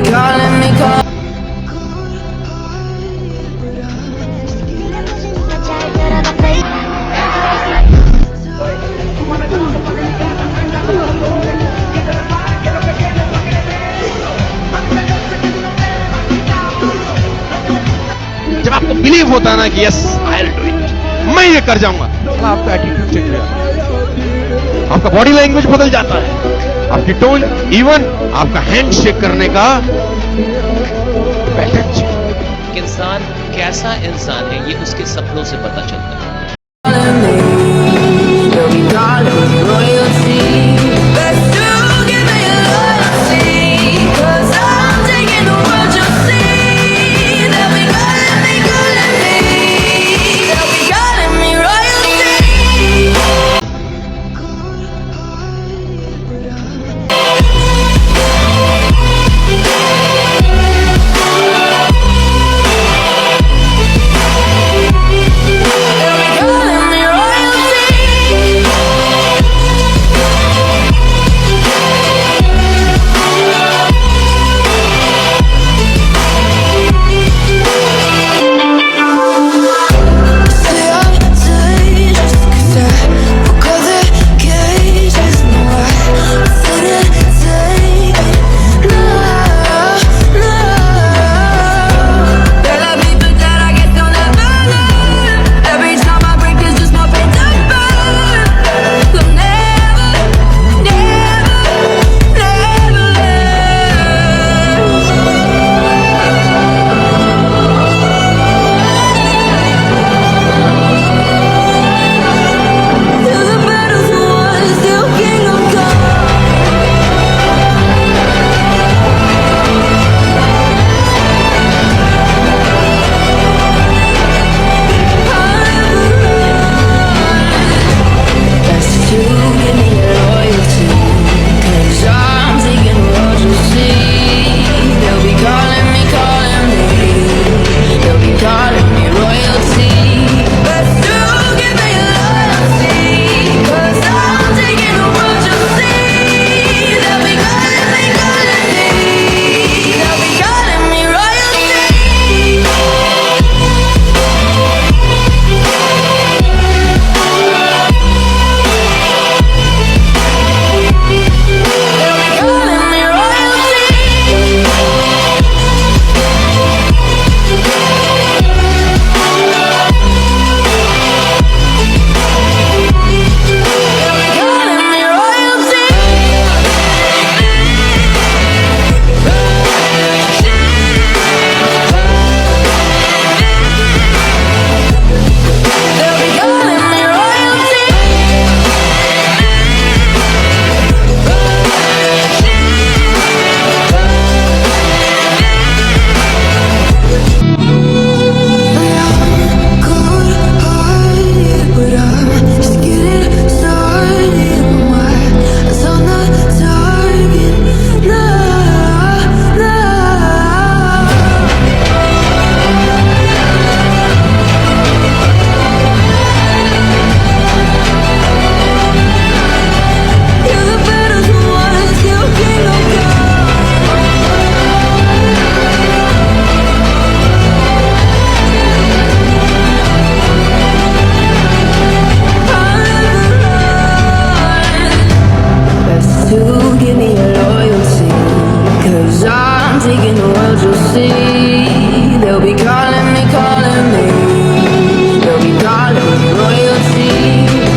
be calling me, calling. जब आपको believe होता है ना कि yes I will do it, मैं ये कर जाऊंगा, आपका एटीट्यूड चेंज हो जाता है, आपका बॉडी लैंग्वेज बदल जाता है, आपकी टोन, इवन आपका हैंड शेक करने का पैटर्न चेंज। इंसान कैसा इंसान है ये उसके सपनों से पता चलता है। They'll be calling me royalty. Best to give me your loyalty, 'cause I'm taking the world, you'll see. They'll be calling me, calling me. They'll be calling me royalty. They'll be calling me royalty. Say I'm dangerous 'cause I broke all the cages. No, I couldn't take it. No, no. There are people that I guess don't ever learn. Every time I break, there's just more pain to burn. So never, never, never till the battle's won, still king of Best to give me your loyalty, 'cause I'm taking the world, you'll see. They'll be calling me, calling me. They'll be calling me royalty. Best to give me your loyalty, 'cause I'm taking the world, you'll see. They'll be calling me, calling me. They'll be calling me royalty. They'll be calling me royalty. They'll be calling me royalty. They'll be calling me cold-hearted, but I'm just getting started. My eyes on the target. No, no. Till the battle's won, still king of Best to give me your loyalty, 'cause I'm taking the world, you'll see. They'll be calling me, calling me. They'll be calling me royalty.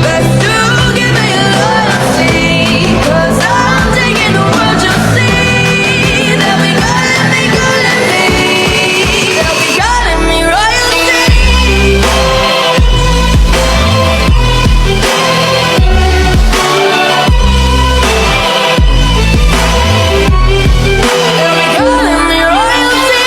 Best to give me your loyalty, 'cause I'm taking the world, you'll see. They'll be calling me, calling me. They'll be calling me royalty. They'll be calling me royalty.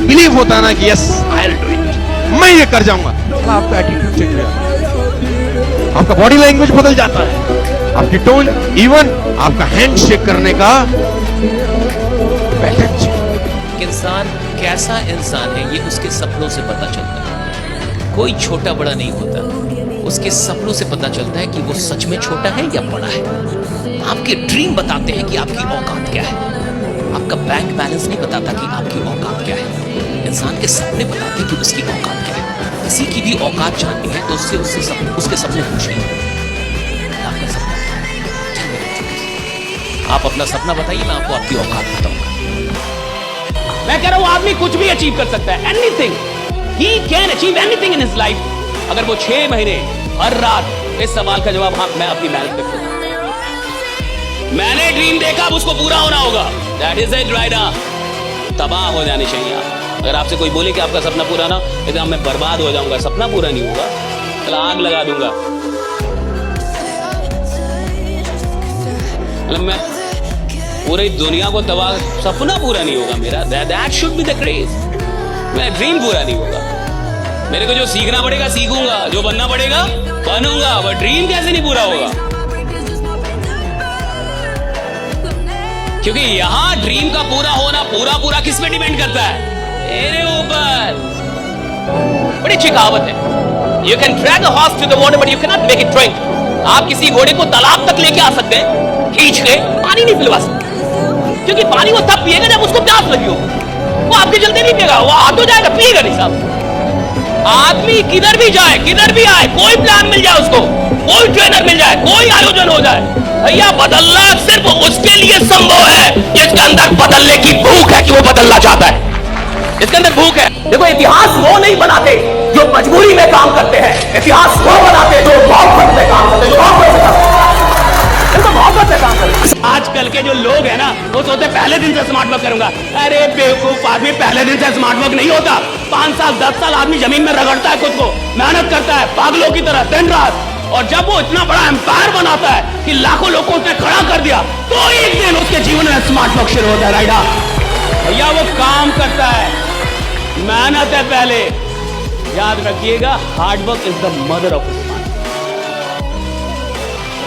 Believe होता है ना कि yes I will do it, मैं ये कर जाऊंगा, साला आपका एटीट्यूड चेंज हो जाता है, आपका बॉडी लैंग्वेज बदल जाता है, आपकी टोन, इवन आपका हैंड शेक करने का पैटर्न चेंज। इंसान कैसा इंसान है ये उसके सपनों से पता चलता है। कोई छोटा बड़ा नहीं होता, उसके सपनों से पता चलता है कि वो सच में छोटा है या बड़ा है। आपके ड्रीम बताते हैं कि आपकी औकात क्या है, आपका बैंक बैलेंस नहीं बताता कि आपकी औकात क्या है। इंसान के सपने बताते हैं कि उसकी औकात क्या है। किसी की भी औकात जाननी है तो उसके सपने पूछिए। आपका सपना क्या है? आप अपना सपना बताइए, मैं आपको आपकी औकात बताऊंगा। मैं कह रहा हूं आदमी कुछ भी अचीव कर सकता है, anything, he can achieve anything in his life. अगर वो 6 महीने हर रात इस सवाल का जवाब, हाँ मैं अपनी मेहनत पे करूंगा, मैंने ड्रीम देखा, अब उसको पूरा होना होगा, दैट इज इट राइट। तबाह हो जाने चाहिए आप। अगर आपसे कोई बोले कि आपका सपना पूरा ना, एकदम मैं बर्बाद हो जाऊंगा, सपना पूरा नहीं होगा, चल आग लगा दूंगा, मतलब मैं पूरी दुनिया को तबाह, सपना पूरा नहीं होगा मेरा, that should be the craze. मेरा ड्रीम पूरा नहीं होगा, मेरे को जो सीखना पड़ेगा सीखूंगा, जो बनना पड़ेगा बनूंगा, वो ड्रीम कैसे नहीं पूरा होगा? क्योंकि यहां ड्रीम का पूरा होना पूरा किस पे डिपेंड करता है? मेरे ऊपर। बड़ी अच्छी कहावत है, you can drag a horse to the water but you can not make it drink. आप किसी घोड़े को तालाब तक लेके आ सकते हैं, खींच के पानी नहीं पिलवा सकते, क्योंकि पानी वो तब पिएगा जब उसको प्यास लगी हो, वो आपके जल्दी नहीं पिएगा, वो आ तो जाएगा, पिएगा नहीं साहब। आदमी किधर भी जाए, किधर भी आए, कोई प्लान मिल जाए उसको, कोई ट्रेनर मिल जाए, कोई आयोजन हो जाए, भैया बदलना सिर्फ उसके लिए संभव है जिसके अंदर बदलने की भूख है, कि वो बदलना चाहता है, इसके अंदर भूख है। देखो इतिहास वो नहीं बनाते जो मजबूरी में काम करते हैं, इतिहास वो बनाते जो मोहब्बत में काम करते हैं, जो मोहब्बत में काम करते हैं। मोहब्बत में काम करते हैं। आजकल के जो लोग हैं ना, वो सोचते पहले दिन से स्मार्ट वर्क करूंगा। अरे बेवकूफ आदमी, पहले दिन से स्मार्ट वर्क नहीं होता। 5 साल 10 साल आदमी जमीन में रगड़ता है खुद को, मेहनत करता है पागलों की तरह दिन रात, और जब वो इतना बड़ा एम्पायर बनाता है कि लाखों लोगों को उसने खड़ा कर दिया, तो एक दिन उसके जीवन में स्मार्ट वर्क शुरू होता है। राइडा भैया वो काम करता है, मेहनत है पहले, याद रखिएगा, hard work is the mother of smart.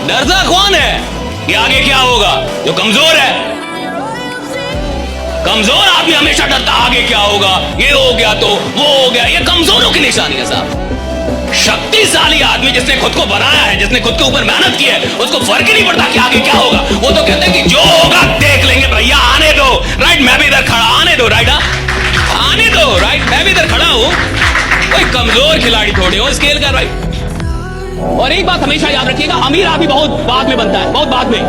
डरता कौन है कि आगे क्या होगा? जो कमजोर है। कमजोर आदमी हमेशा डरता आगे क्या होगा, ये हो गया तो वो हो गया, ये कमजोरों की निशानी है साहब। शक्तिशाली आदमी जिसने खुद को बनाया है, जिसने खुद के ऊपर मेहनत की है, उसको फर्क ही नहीं पड़ता कि आगे क्या होगा। वो तो कहते हैं कि जो होगा देख लेंगे भैया, आने दो, राइट, मैं भी इधर खड़ा, आने दो, राइट, आने दो, राइट, मैं भी इधर खड़ा हूं, कोई कमजोर खिलाड़ी थोड़े हो स्केल का, राइट। और एक बात हमेशा याद रखिएगा, अमीर आदमी बहुत बाद में बनता है, बहुत बाद में।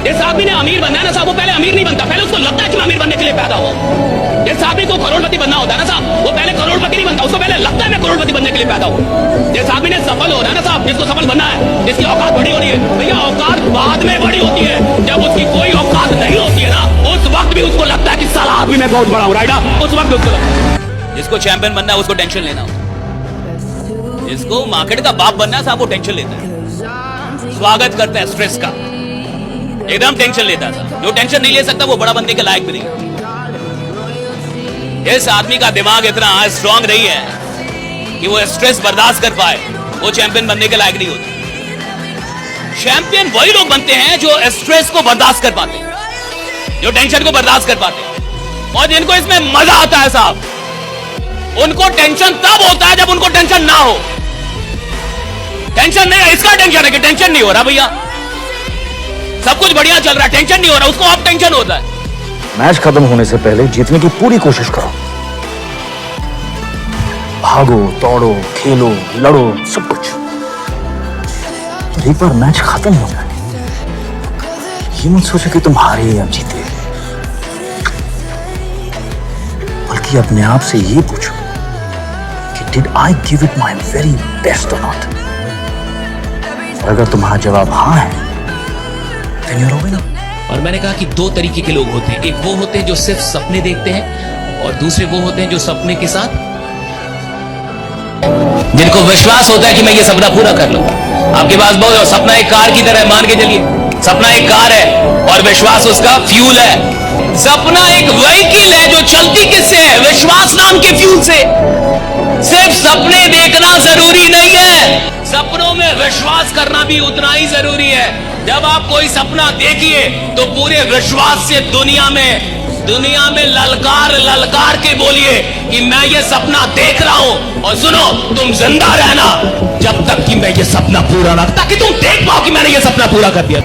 जिस आदमी ने अमीर बनना है ना साहब, वो पहले अमीर नहीं बनता, पहले उसको लगता है कि मैं अमीर बनने के लिए पैदा हुआ। जिस आदमी को करोड़पति बनना होता है ना साहब, वो पहले करोड़पति नहीं बनता, उसको पहले लगता है मैं करोड़पति बनने के लिए पैदा हुआ। जिस आदमी ने सफल होना है ना साहब, जिसको सफल बनना है, जिसकी औकात बड़ी होनी है, भैया औकात बाद में बड़ी होती है, जब उसकी कोई औकात नहीं होती है ना, उस वक्त भी उसको लगता है कि साला आदमी मैं बहुत बड़ा हूं, राइट, उस वक्त उसको लगता है। जिसको चैंपियन बनना है उसको टेंशन लेना होता है, जिसको मार्केट का बाप बनना है साहब, वो टेंशन लेता है, स्वागत करता है स्ट्रेस का, एकदम टेंशन लेता था। जो टेंशन नहीं ले सकता वो बड़ा बनने के लायक भी नहीं। इस आदमी का दिमाग इतना स्ट्रांग नहीं है कि वो स्ट्रेस बर्दाश्त कर पाए, वो चैंपियन बनने के लायक नहीं होता। चैंपियन वही लोग बनते हैं जो स्ट्रेस को बर्दाश्त कर पाते हैं, जो टेंशन को बर्दाश्त कर पाते हैं, और जिनको इसमें मजा आता है साहब। उनको टेंशन तब होता है जब उनको टेंशन ना हो। टेंशन नहीं है, इसका टेंशन है कि टेंशन नहीं हो रहा भैया, सब कुछ बढ़िया चल रहा है, टेंशन नहीं हो रहा, उसको अब टेंशन होता है। मैच खत्म होने से पहले जीतने की पूरी कोशिश करो, भागो, दौड़ो, खेलो, लड़ो, सब कुछ। एक बार मैच खत्म हो जाए, ये मत सोचो कि तुम हारे या जीते, बल्कि अपने आप से ये पूछो कि did I give it my very best और नॉट। और अगर तुम्हारा जवाब हाँ है, then you're a winner। और मैंने कहा कि 2 तरीके के लोग होते हैं, एक वो होते हैं जो सिर्फ सपने देखते हैं, और दूसरे वो होते हैं जो सपने के साथ, जिनको विश्वास होता है कि मैं ये सपना पूरा कर लूंगा। आपके पास बहुत सपना एक कार की तरह मान के चलिए, सपना एक कार है और विश्वास उसका फ्यूल है। सपना एक व्हीकल है जो चलती किससे है? विश्वास नाम के फ्यूल से। सिर्फ सपने देखना जरूरी नहीं है, सपनों में विश्वास करना भी उतना ही जरूरी है। जब आप कोई सपना देखिए तो पूरे विश्वास से दुनिया में ललकार ललकार के बोलिए कि मैं ये सपना देख रहा हूं। और सुनो, तुम जिंदा रहना जब तक कि मैं ये सपना पूरा ना, ताकि तुम देख पाओ कि मैंने ये सपना पूरा कर दिया।